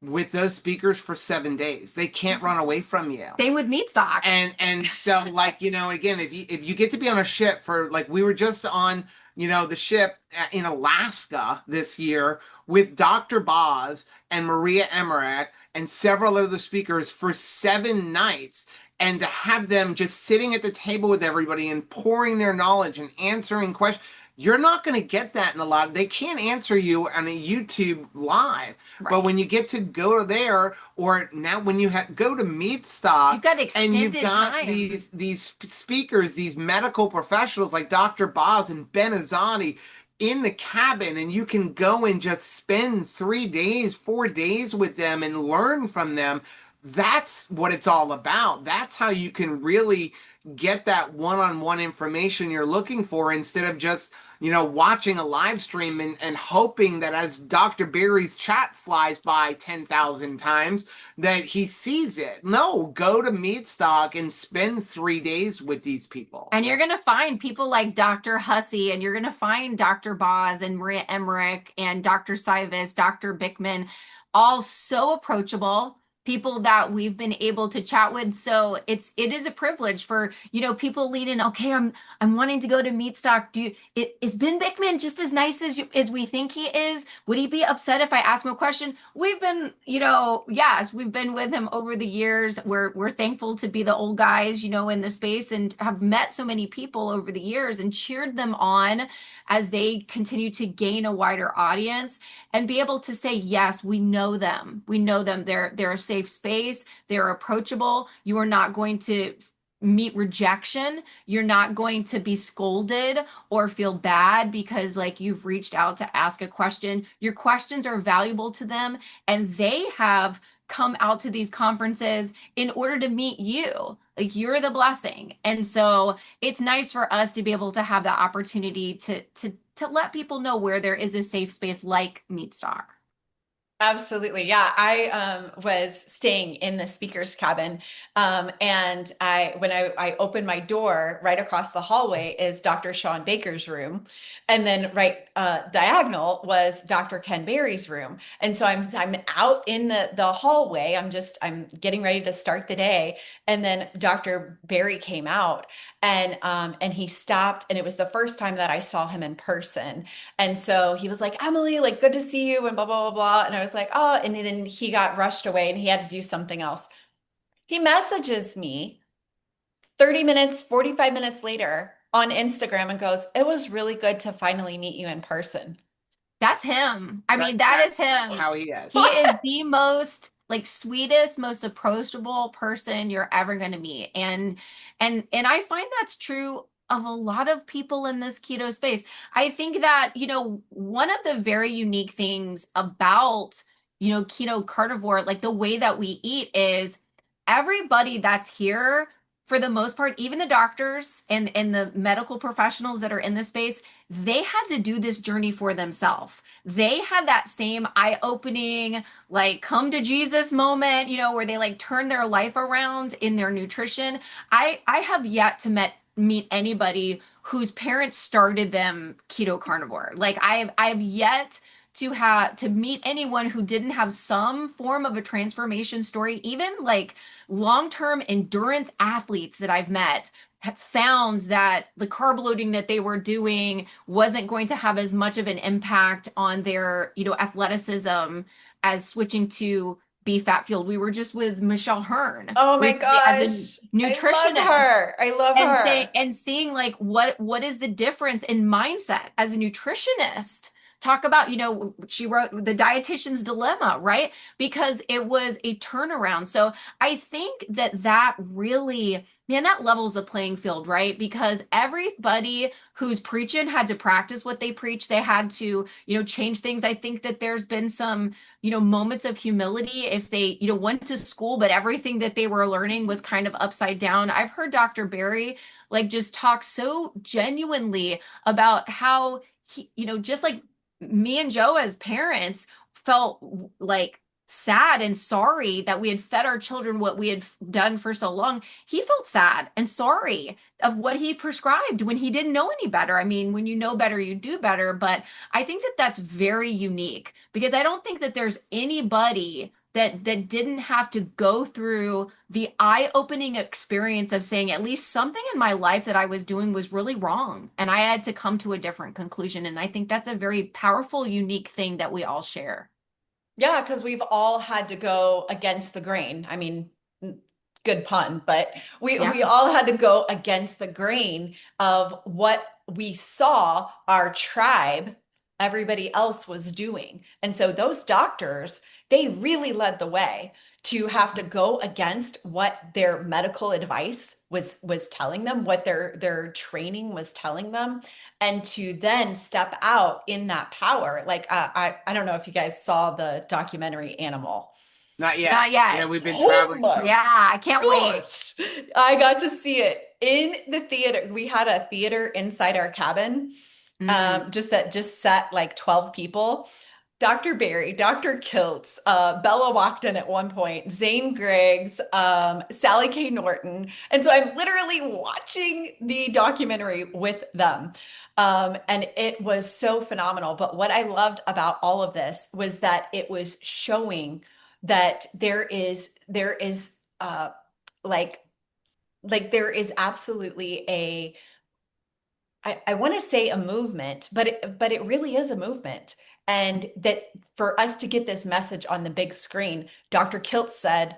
with those speakers for 7 days. They can't run away from you. Same with Meatstock. And so, like, again, if you get to be on a ship for, like, we were just on, the ship in Alaska this year with Dr. Boz and Maria Emmerich and several other speakers for 7 nights. And to have them just sitting at the table with everybody and pouring their knowledge and answering questions, you're not going to get that in a lot. They can't answer you on a YouTube live. Right. But when you get to go there, or now when you go to Meatstock, you've got and you've got time. these speakers, these medical professionals like Dr. Boz and Ben Azadi in the cabin, and you can go and just spend 3 days, 4 days with them and learn from them. That's what it's all about. That's how you can really get that one-on-one information you're looking for, instead of just watching a live stream and hoping that as Dr. Barry's chat flies by 10,000 times that he sees it. No, go to Meatstock and spend 3 days with these people. And you're going to find people like Dr. Hussey, and you're going to find Dr. Boz and Maria Emmerich and Dr. Sivas, Dr. Bickman, all so approachable, people that we've been able to chat with. So it is a privilege for, people leaning, okay, I'm wanting to go to Meatstock. Is Ben Bickman just as nice as we think he is? Would he be upset if I ask him a question? We've been, yes, we've been with him over the years. We're thankful to be the old guys, in the space, and have met so many people over the years and cheered them on as they continue to gain a wider audience, and be able to say, yes, we know them. We know them. They're a safe space. They're approachable. You are not going to meet rejection. You're not going to be scolded or feel bad because, like, you've reached out to ask a question. Your questions are valuable to them, and they have come out to these conferences in order to meet you. Like, you're the blessing. And so it's nice for us to be able to have the opportunity to let people know where there is a safe space like Meatstock. Absolutely. Yeah. I was staying in the speaker's cabin. And when I opened my door, right across the hallway is Dr. Sean Baker's room. And then right diagonal was Dr. Ken Berry's room. And so I'm out in the hallway. I'm getting ready to start the day. And then Dr. Berry came out, and he stopped, and it was the first time that I saw him in person. And so he was like, Emily, like, good to see you, and blah, blah, blah, blah. And I was like, oh, and then he got rushed away and he had to do something else. He messages me 30 minutes, 45 minutes later on Instagram and goes, it was really good to finally meet you in person. That's him. I mean, that is him. That's how he is. He is the most, like, sweetest, most approachable person you're ever going to meet. And I find that's true of a lot of people in this keto space. I think that, one of the very unique things about, keto carnivore, like the way that we eat, is everybody that's here, for the most part, even the doctors and the medical professionals that are in this space, they had to do this journey for themselves. They had that same eye-opening, like, come to Jesus moment, where they, like, turn their life around in their nutrition. I have yet to meet anybody whose parents started them keto carnivore. Like, I have yet to meet anyone who didn't have some form of a transformation story. Even, like, long-term endurance athletes that I've met have found that the carb loading that they were doing wasn't going to have as much of an impact on their, athleticism as switching to be fat fueled. We were just with Michelle Hearn. Oh my gosh. As a nutritionist. I love her. And seeing, like, what is the difference in mindset as a nutritionist. Talk about, she wrote The Dietitian's Dilemma, right? Because it was a turnaround. So I think that really, man, that levels the playing field, right? Because everybody who's preaching had to practice what they preach. They had to, change things. I think that there's been some, moments of humility if they, went to school, but everything that they were learning was kind of upside down. I've heard Dr. Berry, like, just talk so genuinely about how he, just like me and Joe as parents felt like sad and sorry that we had fed our children what we had done for so long. He felt sad and sorry of what he prescribed when he didn't know any better. I mean, when you know better, you do better. But I think that that's very unique because I don't think that there's anybody that didn't have to go through the eye-opening experience of saying at least something in my life that I was doing was really wrong and I had to come to a different conclusion. And I think that's a very powerful, unique thing that we all share. Yeah, because we've all had to go against the grain. I mean, good pun, but Yeah. we all had to go against the grain of what we saw our tribe, everybody else was doing. And so those doctors, they really led the way to have to go against what their medical advice was telling them, what their training was telling them, and to then step out in that power. Like I don't know if you guys saw the documentary Animal. Not yet. Not Yeah, yet. we've been Oh traveling my some. Yeah, I can't wait. gosh. I got to see it in the theater. We had a theater inside our cabin, Mm. just sat like 12 people. Dr. Barry, Dr. Kiltz, Bella walked in at one point, Zane Griggs, Sally K. Norton. And so I'm literally watching the documentary with them. And it was so phenomenal. But what I loved about all of this was that it was showing that there is like there is absolutely I want to say a movement, but it really is a movement. And that for us to get this message on the big screen, Dr. Kilt said,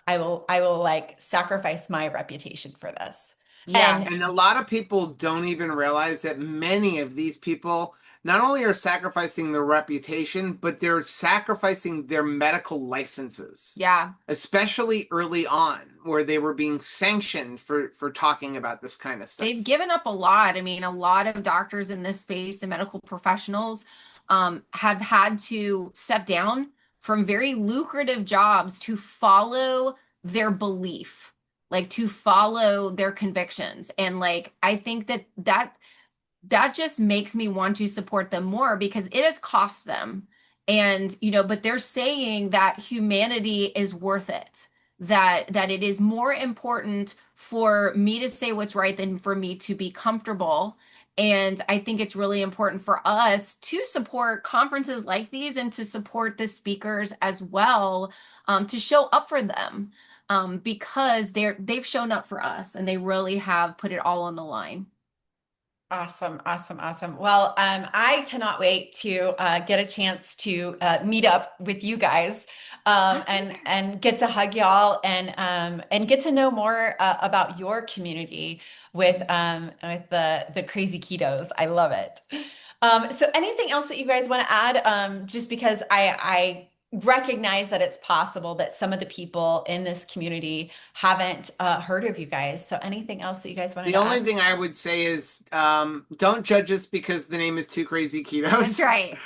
I will like sacrifice my reputation for this. Yeah. And And a lot of people don't even realize that many of these people not only are sacrificing their reputation, but they're sacrificing their medical licenses, Yeah. especially early on, where they were being sanctioned for talking about this kind of They've stuff. given up a lot. I mean, a lot of doctors in this space and medical professionals have had to step down from very lucrative jobs to follow their belief, like to follow their convictions. And like, I think that just makes me want to support them more because it has cost them. And, but they're saying that humanity is worth it, that it is more important for me to say what's right than for me to be comfortable. And I think it's really important for us to support conferences like these and to support the speakers as well, to show up for them, because they've shown up for us and they really have put it all on the line. awesome, awesome, awesome. Well, I cannot wait to get a chance to meet up with you guys and get to hug y'all and get to know more about your community with the Crazy Ketos. I love it. So anything else that you guys want to add? Just because I recognize that it's possible that some of the people in this community haven't heard of you guys. So anything else that you guys wanted The to only add? thing I would say is don't judge us because the name is Two Crazy That's Ketos. right.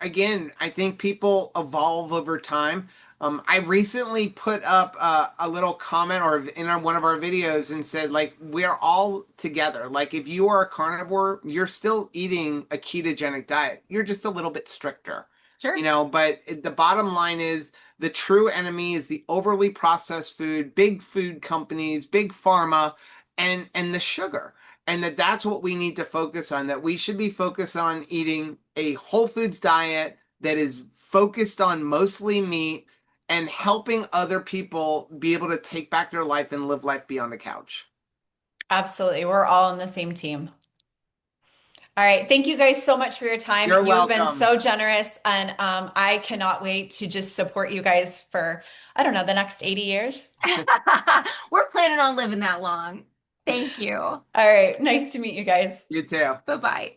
Again, I think people evolve over time. I recently put up a little comment or in one of our videos and said, like, we're all together. Like, if you are a carnivore, you're still eating a ketogenic diet. You're just a little bit stricter, Sure. but the bottom line is the true enemy is the overly processed food, big food companies, big pharma, and the sugar. And that's what we need to focus on, that we should be focused on eating a whole foods diet that is focused on mostly meat and helping other people be able to take back their life and live life beyond the couch. Absolutely. We're all on the same team. All right. Thank you guys so much for your time. You're You have been welcome. so generous, and I cannot wait to just support you guys for, I don't know, the next 80 years. We're planning on living that long. Thank you. All right. Nice to meet you guys. You too. Bye-bye.